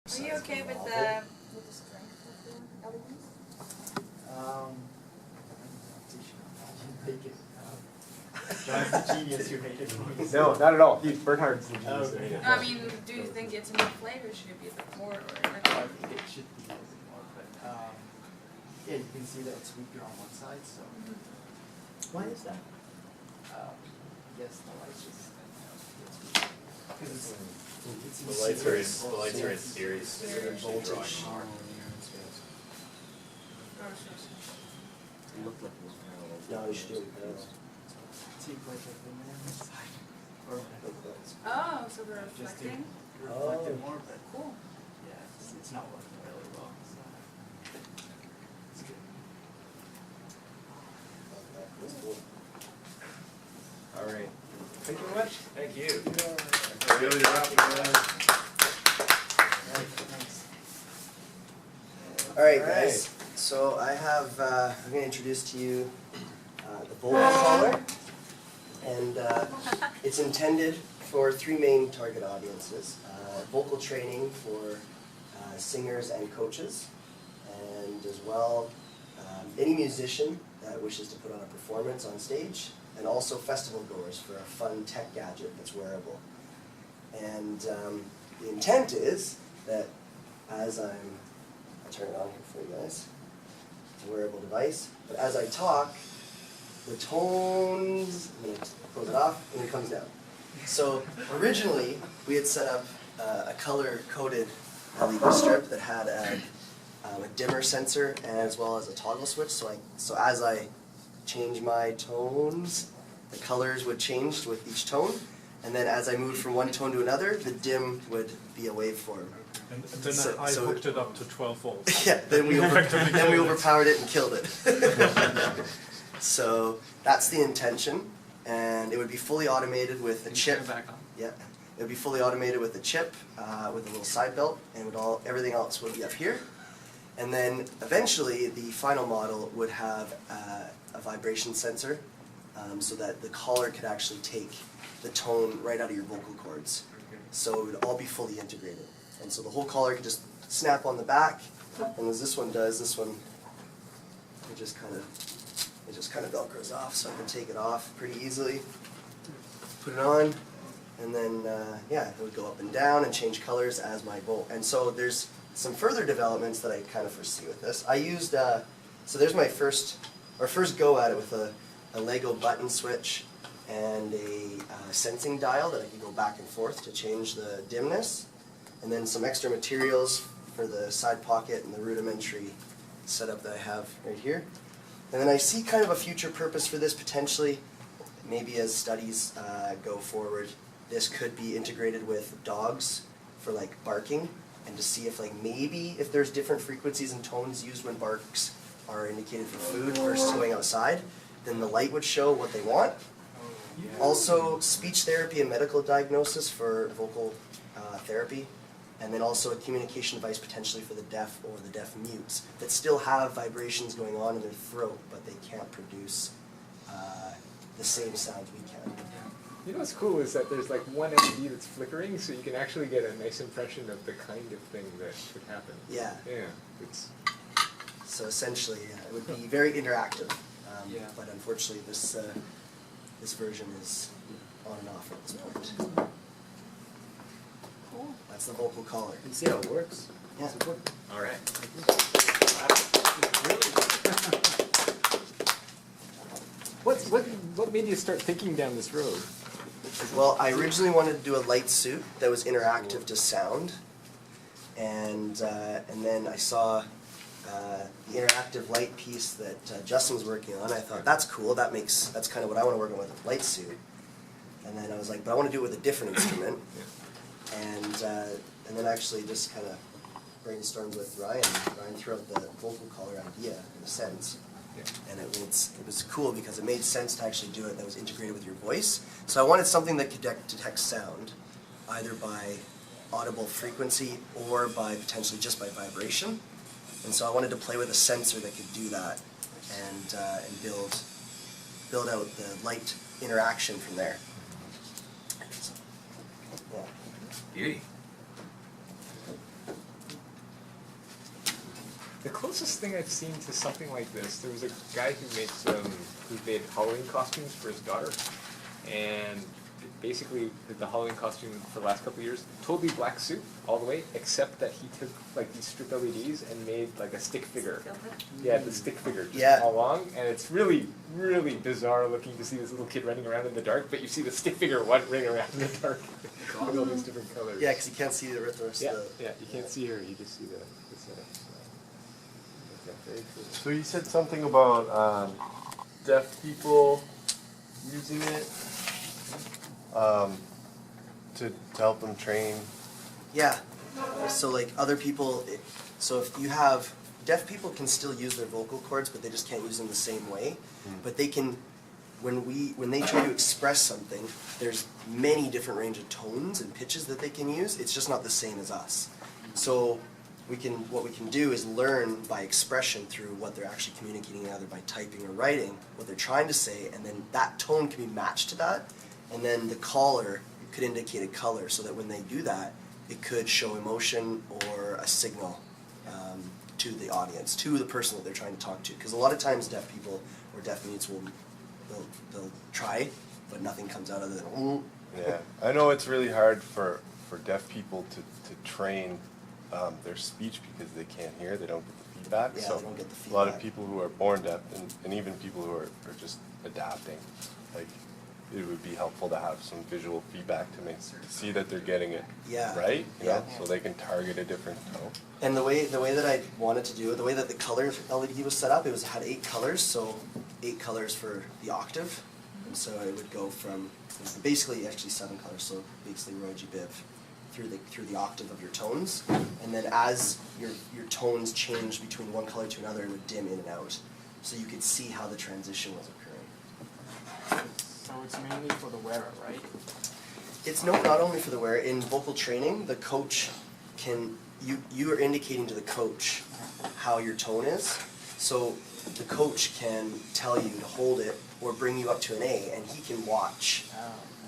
Are you okay with the strength of the LEDs? Make it. John's the genius who made it. No, not at all. Bernhard's the genius who made it. I mean, do you think it's enough light or should it be a bit more? Or I think it should be a little bit more, but yeah, you can see that it's weaker on one side, so. Why is that? Yes, the light is. Because The lights are in series. There's voltage. It looked like it was parallel. No, you should do it. Take like a thing there on the side. Or oh, so they're just to reflecting? reflect it more, but Cool. yeah, it's not working really well, so. It's good. That's cool. All right. Thank you very much. Thank you. Really wrapping it up. Thanks. All right, guys. So I have, I'm going to introduce to you the vocal collar, and it's intended for three main target audiences: vocal training for singers and coaches, and as well any musician that wishes to put on a performance on stage, and also festival goers for a fun tech gadget that's wearable. And the intent is that as I'll turn it on here for you guys. It's a wearable device. But as I talk, the tones, I'm going to close it off, and it comes down. So originally, we had set up a color-coded LED strip that had a dimmer sensor and as well as a toggle switch. So as I change my tones, the colors would change with each tone. And then as I moved from one tone to another, the dim would be a waveform. And then I hooked it up to 12 volts. Yeah, then we overpowered it and killed it. So that's the intention, and it would be fully automated with a chip. Back on. Yeah, it would be fully automated with a chip, with a little side belt, and everything else would be up here. And then eventually, the final model would have a vibration sensor, so that the collar could actually take the tone right out of your vocal cords. So it would all be fully integrated. And so the whole collar could just snap on the back, and as this one does, it just kind of velcros off, so I can take it off pretty easily, put it on, and then yeah, it would go up and down and change colors as my vote. And so there's some further developments that I kind of foresee with this. I used so there's my first go at it with a Lego button switch and a sensing dial that I could go back and forth to change the dimness, and then some extra materials for the side pocket and the rudimentary setup that I have right here. And then I see kind of a future purpose for this potentially, maybe as studies go forward, this could be integrated with dogs for like barking, and to see if maybe if there's different frequencies and tones used when barks are indicated for food versus going outside, then the light would show what they want. Also, speech therapy and medical diagnosis for vocal therapy, and then also a communication device potentially for the deaf or the deaf mutes that still have vibrations going on in their throat, but they can't produce the same sounds we can. You know what's cool is that there's like one LED that's flickering, so you can actually get a nice impression of the kind of thing that could happen. Yeah. Yeah. It's So essentially, it would be very interactive. Yeah. But unfortunately, this version is on and off at this point. Cool. That's the vocal collar. you can see how it works. Yeah. All right. What made you start thinking down this road? Well, I originally wanted to do a light suit that was interactive to sound, and then I saw the interactive light piece that Justin was working on. I thought that's cool. That's kind of what I want to work on with a light suit. And then I was like, but I want to do it with a different instrument. And then actually just kind of brainstormed with Ryan. Ryan threw out the vocal collar idea in a sense. And it was cool because it made sense to actually do it that was integrated with your voice. So I wanted something that could detect sound, either by audible frequency or by potentially just by vibration. And so I wanted to play with a sensor that could do that and build out the light interaction from there. So, yeah. Beauty. The closest thing I've seen to something like this, there was a guy who made Halloween costumes for his daughter, and basically did the Halloween costume for the last couple of years, totally black suit all the way, except that he took like these strip LEDs and made like a stick figure. Yeah, the stick figure just all along, and it's really, really bizarre looking to see this little kid running around in the dark, but you see the stick figure running around in the dark with all these different colors. Yeah, because you can't see the rest of the... Yeah, you can't see her, you just see the setup. So, very cool. So you said something about deaf people using it to help them train. Yeah. So like other people, so if you have, deaf people can still use their vocal cords, but they just can't use them the same way. But they can, when they try to express something, there's many different range of tones and pitches that they can use. It's just not the same as us. So what we can do is learn by expression through what they're actually communicating, either by typing or writing, what they're trying to say, and then that tone can be matched to that, and then the caller could indicate a color so that when they do that, it could show emotion or a signal to the audience, to the person that they're trying to talk to. Because a lot of times deaf people or deaf mutes they'll try, but nothing comes out other than Yeah, I know it's really hard for deaf people to train their speech because they can't hear, they don't get the feedback. Yeah, so they don't get the feedback. A lot of people who are born deaf and even people who are just adapting, like it would be helpful to have some visual feedback to see that they're getting it right, you know, so they can target a different tone. And the way that I wanted to do it, the way that the color LED was set up, it had 8 colors, so 8 colors for the octave, and so it would go from basically actually 7 colors, so basically Roy G. Biv through the octave of your tones, and then as your tones changed between one color to another, it would dim in and out, so you could see how the transition was occurring. So it's mainly for the wearer, right? It's not only for the wearer. In vocal training, the coach can, you are indicating to the coach how your tone is, so the coach can tell you to hold it or bring you up to an A, and he can watch.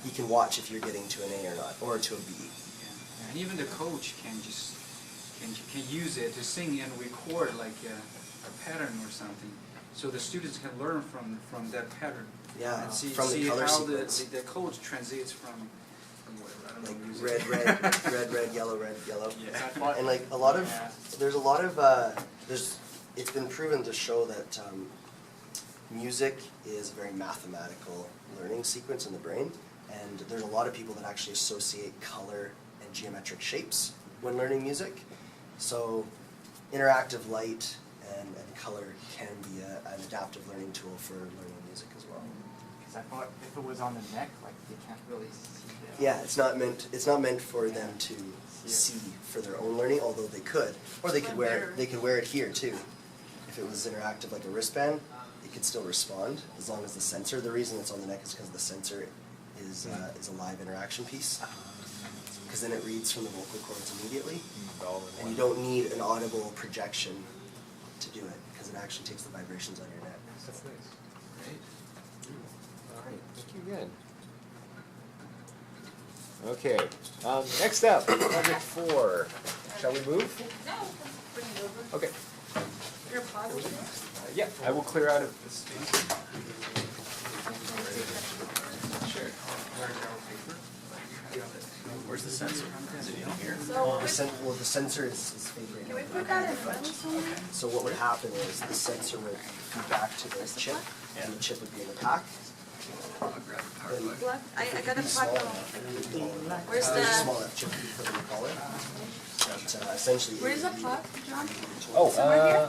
He can watch if you're getting to an A or not, or to a B. And even the coach can use it to sing and record like a pattern or something, so the students can learn from that pattern. Yeah, and see from the color how sequence. the coach translates from whatever. I don't Like know, music. red, yellow, red, yellow. Yeah. And like there's a lot of, it's been proven to show that music is a very mathematical learning sequence in the brain, and there's a lot of people that actually associate color and geometric shapes when learning music. So interactive light and color can be an adaptive learning tool for learning music as well. Because I thought if it was on the neck, like they can't really see that. Yeah, it's not meant for them to see for their own learning, although they could. Or they could wear it here too. If it was interactive like a wristband, it could still respond as long as the sensor, the reason it's on the neck is because the sensor is a live interaction piece. Because then it reads from the vocal cords immediately. And you don't need an audible projection to do it, because it actually takes the vibrations on your neck. That's nice. Great. All right, thank you again. Okay, next up, project 4. Shall we move? No, bring it over. Okay. Your pod over there? Yeah, I will clear out of this space. Sure. Where's the sensor? Is it in here? So, The sensor is favoring. can we put that in front of somewhere? So what would happen is the sensor would feed back to the chip, and the chip would be in the pack. I'll grab the power plug. Plug? I got a Small plug. enough. Where's There's a the, small enough chip you put in the collar. But essentially, where's the plug, John? Oh, Somewhere here?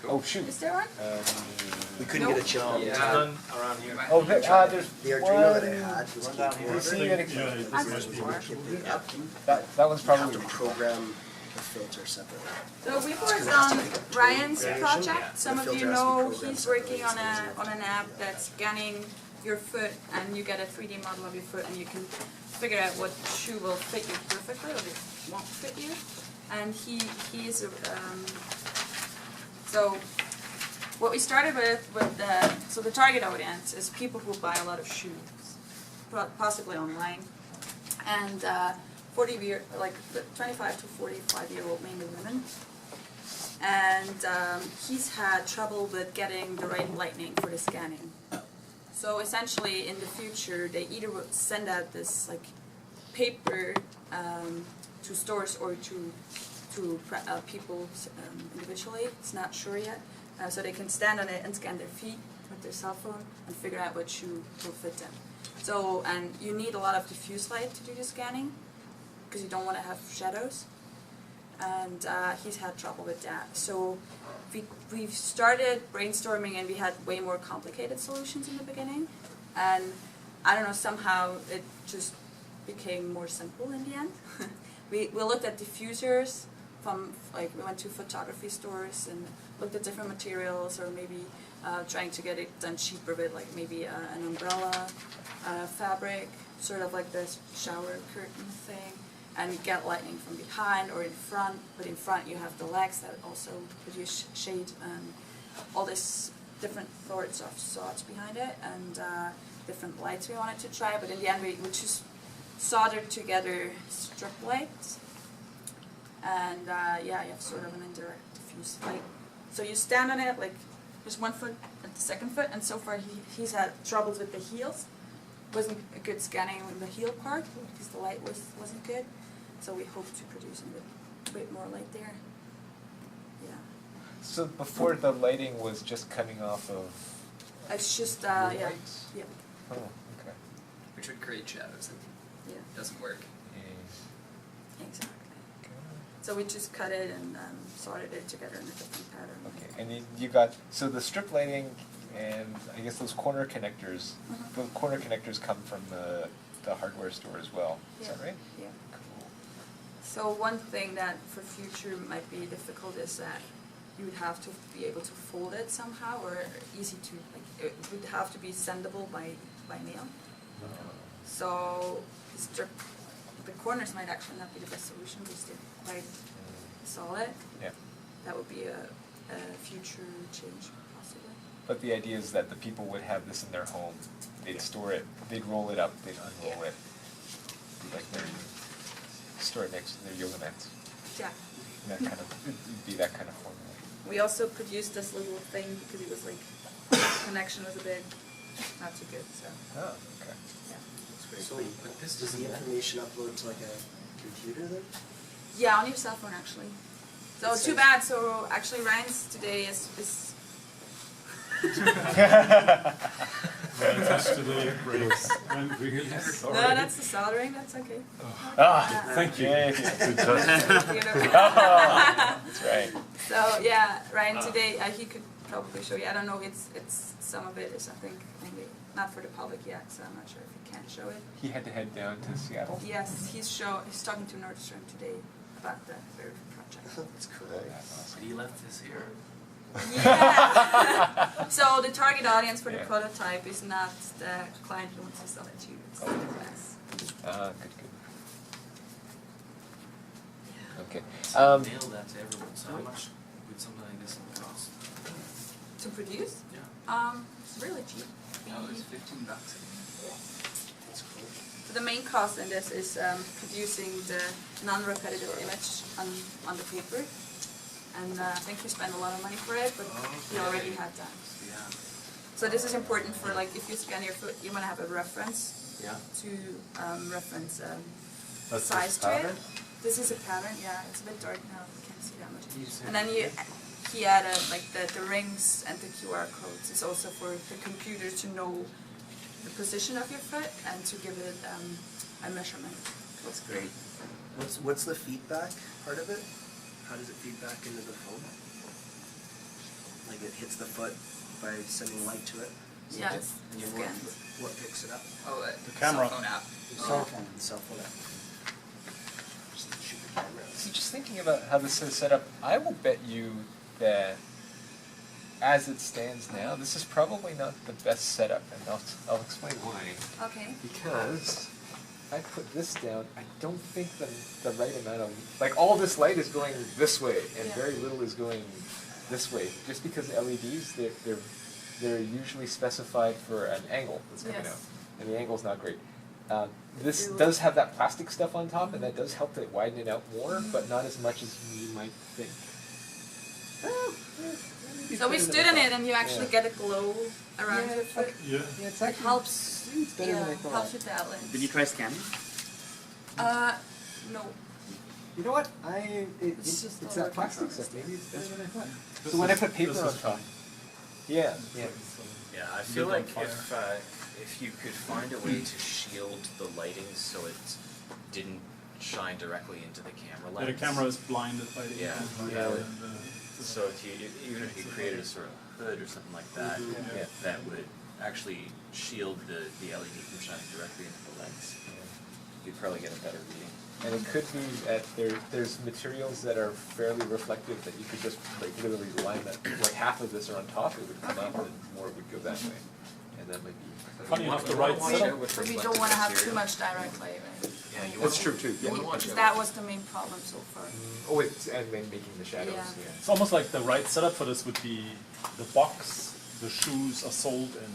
oh shoot. Is there one? we couldn't get a chip on the Yeah. time. Around here. Oh, there's The Arduino that I one. had was down here. You see that I've seen before. that one's You have probably to program the filter separately. So we've worked on Ryan's project. Some of you know he's working on an app that's scanning your foot, and you get a 3D model of your foot, and you can figure out what shoe will fit you perfectly or it won't fit you. And he is so what we started with so the target audience is people who buy a lot of shoes, possibly online, and 25 to 45-year-old, mainly women. and he's had trouble with getting the right lighting for the scanning. So essentially, in the future, they either will send out this like paper to stores or to people individually. It's not sure yet. So they can stand on it and scan their feet with their cell phone and figure out what shoe will fit them. So, and you need a lot of diffuse light to do the scanning because you don't want to have shadows. And he's had trouble with that. So we've started brainstorming, and we had way more complicated solutions in the beginning. And I don't know, somehow it just became more simple in the end. we looked at diffusers from, like, we went to photography stores and looked at different materials, or maybe trying to get it done cheaper with, like, maybe an umbrella fabric, sort of like this shower curtain thing, and get lighting from behind or in front. But in front you have the legs that also produce shade and all this different sorts of thoughts behind it, and different lights we wanted to try. But in the end we just soldered together strip lights, and yeah, you have sort of an indirect diffuse light. So you stand on it, like there's one foot and the second foot, and so far he's had troubles with the heels. Wasn't a good scanning in the heel part because the light wasn't good. So we hope to produce a bit more light there. Yeah. So before, the lighting was just coming off of It's just your yeah. lights? Yeah. Oh, okay. Which would create shadows. Yeah. It doesn't work. Exactly. So we just cut it and sorted it together in a different pattern. Okay, and you got, so the strip lighting and I guess those corner connectors, Mhm. those corner connectors come from the hardware store as well, is that Yeah. right? Yeah. Cool. So one thing that for future might be difficult is that you would have to be able to fold it somehow, or easy to, like, it would have to be sendable by mail. So the corners might actually not be the best solution because they're quite solid. Yeah. That would be a future change possibly. But the idea is that the people would have this in their home, they'd store it, they'd roll it up, they'd unroll Yeah. it, like store it next to their yoga mats. Yeah. And that kind of, it'd be that kind of formula. We also produced this little thing because it was like, connection was a bit not too good, so Oh, okay. yeah. So, But this does the doesn't information upload to like a computer then? Yeah, on your cell phone actually. So It too says- bad. So actually, Ryan's today is Today went really no, that's the soldering. That's okay. Ah, Thank you. yeah. Beautiful. That's right. So yeah, Ryan today he could probably show you. I don't know. It's some of it is I think only not for the public yet, so I'm not sure if he can show it. He had to head down to Seattle. Yes, he's talking to Nordstrom today about the very project. That's cool. That's awesome. He left this here. Yeah. So the target audience for the Yeah. prototype is not the client who wants to sell it to you. It's the class. Ah, good. Okay. Mail that to everyone. So how much would something like this cost? To produce? Yeah. It's really cheap. Oh, it's $15. That's cool. So the main cost in this is producing the non-repetitive image on the paper. And I think we spent a lot of money for it, but we already had that. Yeah. So this is important for, like, if you scan your foot, you want to have a reference Yeah. to reference That's size the to it. pattern? This is a pattern, yeah. It's a bit dark now, you can't see that much. You said- And then he added like the rings and the QR codes. It's also for the computer to know the position of your foot and to give it a measurement. That's great. What's the feedback part of it? How does it feed back into the phone? Like it hits the foot by sending light to it? Yeah, it's And then scanned. what picks it up? Oh, The camera. Cell phone app. Cell phone. Cell phone app. Just shoot the camera. See, just thinking about how this is set up, I will bet you that as it stands now, this is probably not the best setup, and I'll explain why. Okay. Because if I put this down, I don't think the right amount of, like, all this light is going this way, and Yeah. very little is going this way. Just because LEDs, they're usually specified for an angle that's coming Yes. out, and the angle's not great. This Ooh. does have that plastic stuff on top, and that does help it widen it out more, Mm-hmm. but not as much as you might think. So we stood in it, and you actually get a glow around your foot. Yeah. Yeah, it's It actually helps. it's better than I Yeah, thought. helps with balance. Did you try scanning? No. You know what? It's just it's all that plastic working stuff. Maybe it's better than I thought. This So when I is- put paper this on is top. fun. Yeah. Yeah. Yeah, I feel Lit on like if you could find a way to shield the lighting so it didn't shine directly into the camera Yeah, lens. the camera is blinded by the Yeah, infrared yeah. and, So if you, even if you created a sort of hood or something like that, Yeah. that would actually shield the LED from shining directly into the lens, you'd probably get a better reading. And it could be that there's materials that are fairly reflective that you could just like literally line that, like half of this are on top, it would come up and more would go that way. And that might be. Funny enough, the right setup. But we don't want to have too much direct light, right? Yeah, you That's true too, yeah. Because that was the main problem so far. Oh, it's, and then making the shadows, Yeah. yeah. It's almost like the right setup for this would be the box the shoes are sold in.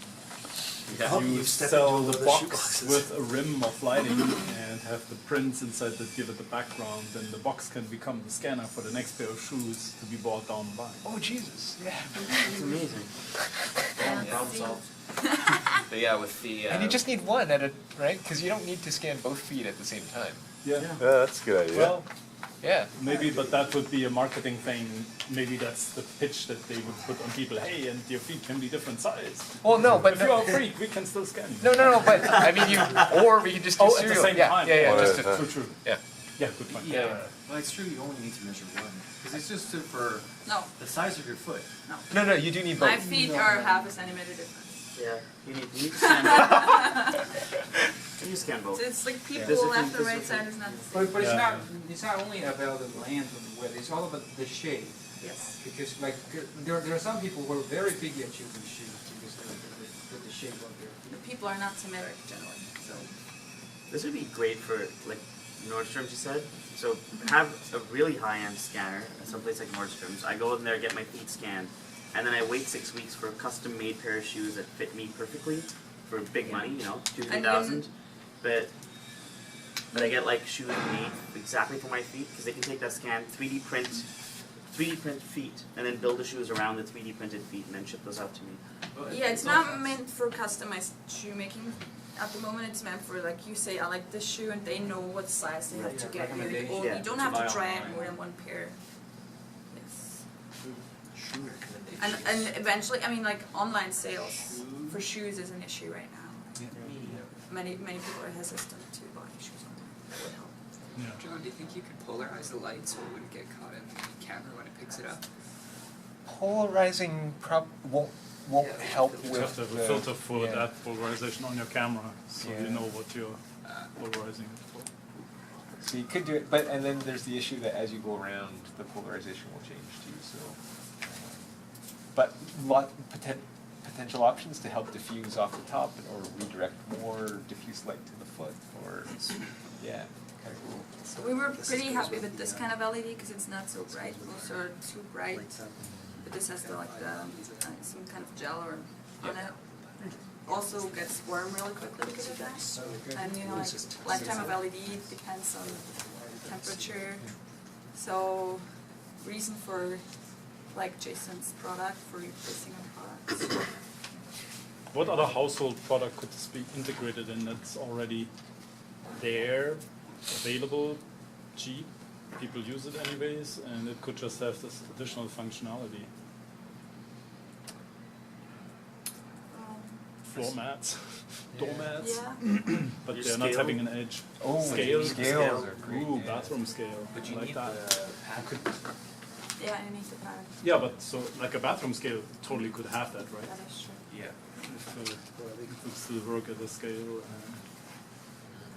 Oh, You you've stepped sell into the one of the box shoeboxes. with a rim of lighting and have the prints inside that give it the background, and the box can become the scanner for the next pair of shoes to be bought down the line. Oh, Jesus, yeah. It's amazing. Problem solved. But yeah, with the And you just need one at a, right? Because you don't need to scan both feet at the same time. Yeah. Yeah, that's a good idea. Well, Yeah. maybe, but that would be a marketing thing. Maybe that's the pitch that they would put on people. Hey, and your feet can be different size. Well, no, but If you're a freak, we can still scan you. no, but I mean or we can just do Oh, at the serial. same yeah, time. Yeah, Oh, just yeah. to, True, true. yeah. Yeah, good point. Yeah, well, it's true, you only need to measure one. Because it's just for No, the size of your foot. no. No, you do need both. My feet are half a centimeter different. Yeah, you need to scan both. You scan both. So it's like people This is- left and this right is- side is not the same. But Yeah. it's not only about the length of the width, it's all about the shape. Yes. Because like there are some people who are very picky at choosing shoes because of the shape of their The feet. people are not symmetric generally, so. This would be great for like Nordstrom's, you said. So have a really high-end scanner at someplace like Nordstrom's. I go in there, get my feet scanned, and then I wait 6 weeks for a custom-made pair of shoes that fit me perfectly for big money, you know, 2,000-3,000. But I get like shoes made exactly for my feet because they can take that scan, 3D print feet, and then build the shoes around the 3D printed feet and then ship those out to me. Yeah, it's not meant for customized shoemaking. At the moment, it's meant for like you say, I like this shoe, and they know what size they have to get you. recommendation. You don't have buy to try online. more than one pair. Yes. Shoe recommendation. And eventually, I mean, like online sales for shoes is an issue right now. Many people are hesitant to buy shoes online. That would help. Yeah. John, do you think you could polarize the light so it wouldn't get caught in the camera when it picks it up? Polarizing won't Yeah. help You with have to have the, a filter for yeah. that polarization on your camera, so Yeah. you know what you're polarizing it for. So you could do it, but and then there's the issue that as you go around, the polarization will change too. So, but potential options to help diffuse off the top or redirect more diffuse light to the foot, or yeah, kind of cool. So we were pretty happy with this kind of LED because it's not so bright, most are too bright. But this has the, like some kind of gel or on it. Also gets warm really quickly because of that. And you know, like lifetime of LED depends on temperature. So reason for like Jason's product for replacing our products. What other household product could this be integrated in that's already there, available, cheap? People use it anyways, and it could just have this additional functionality. Floor mats, door mats, Yeah. but Your they're not scale. having an edge. Oh, Scales. scales are great. Ooh, yeah. bathroom scale. But you I like need that. the pad. Yeah, I need the pad. Yeah, but so like a bathroom scale totally could have that, right? That is true. Yeah. If it would still work at the scale, and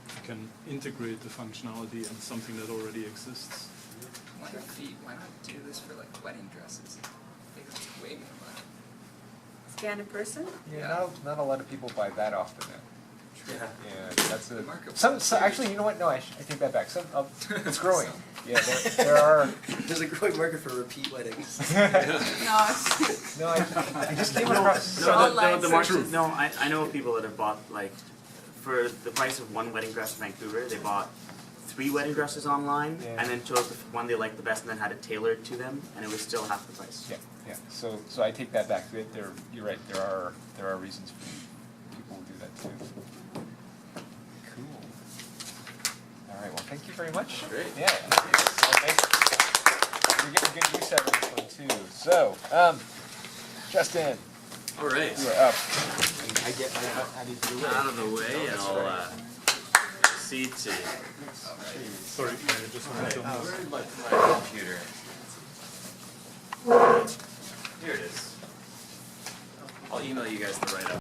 you can integrate the functionality in something that already exists. Why not do this for like wedding dresses? I think it's way more money. Scan a person? Yeah, not a lot of people buy that often now. Yeah. Yeah, that's a The market so actually, you know what? No, I take that back. It's growing. Yeah, there are. There's a growing market for repeat weddings. No, it's No, I just came across. No, Online the market, search. no, I know of people that have bought like, for the price of one wedding dress in Vancouver, they bought 3 wedding dresses online, Yeah. and then chose the one they liked the best, and then had it tailored to them, and it was still half the price. Yeah, yeah. So I take that back. You're right. There are reasons for people who do that too. Cool. All right. Well, thank you very much. Great. Yeah. So you're getting good use out of this one too. So, Justin, All right. you are up. I need to do Out of the way, and I'll proceed to. Sorry, can you just hold on? Where's my computer? Here it is. I'll email you guys the write-up.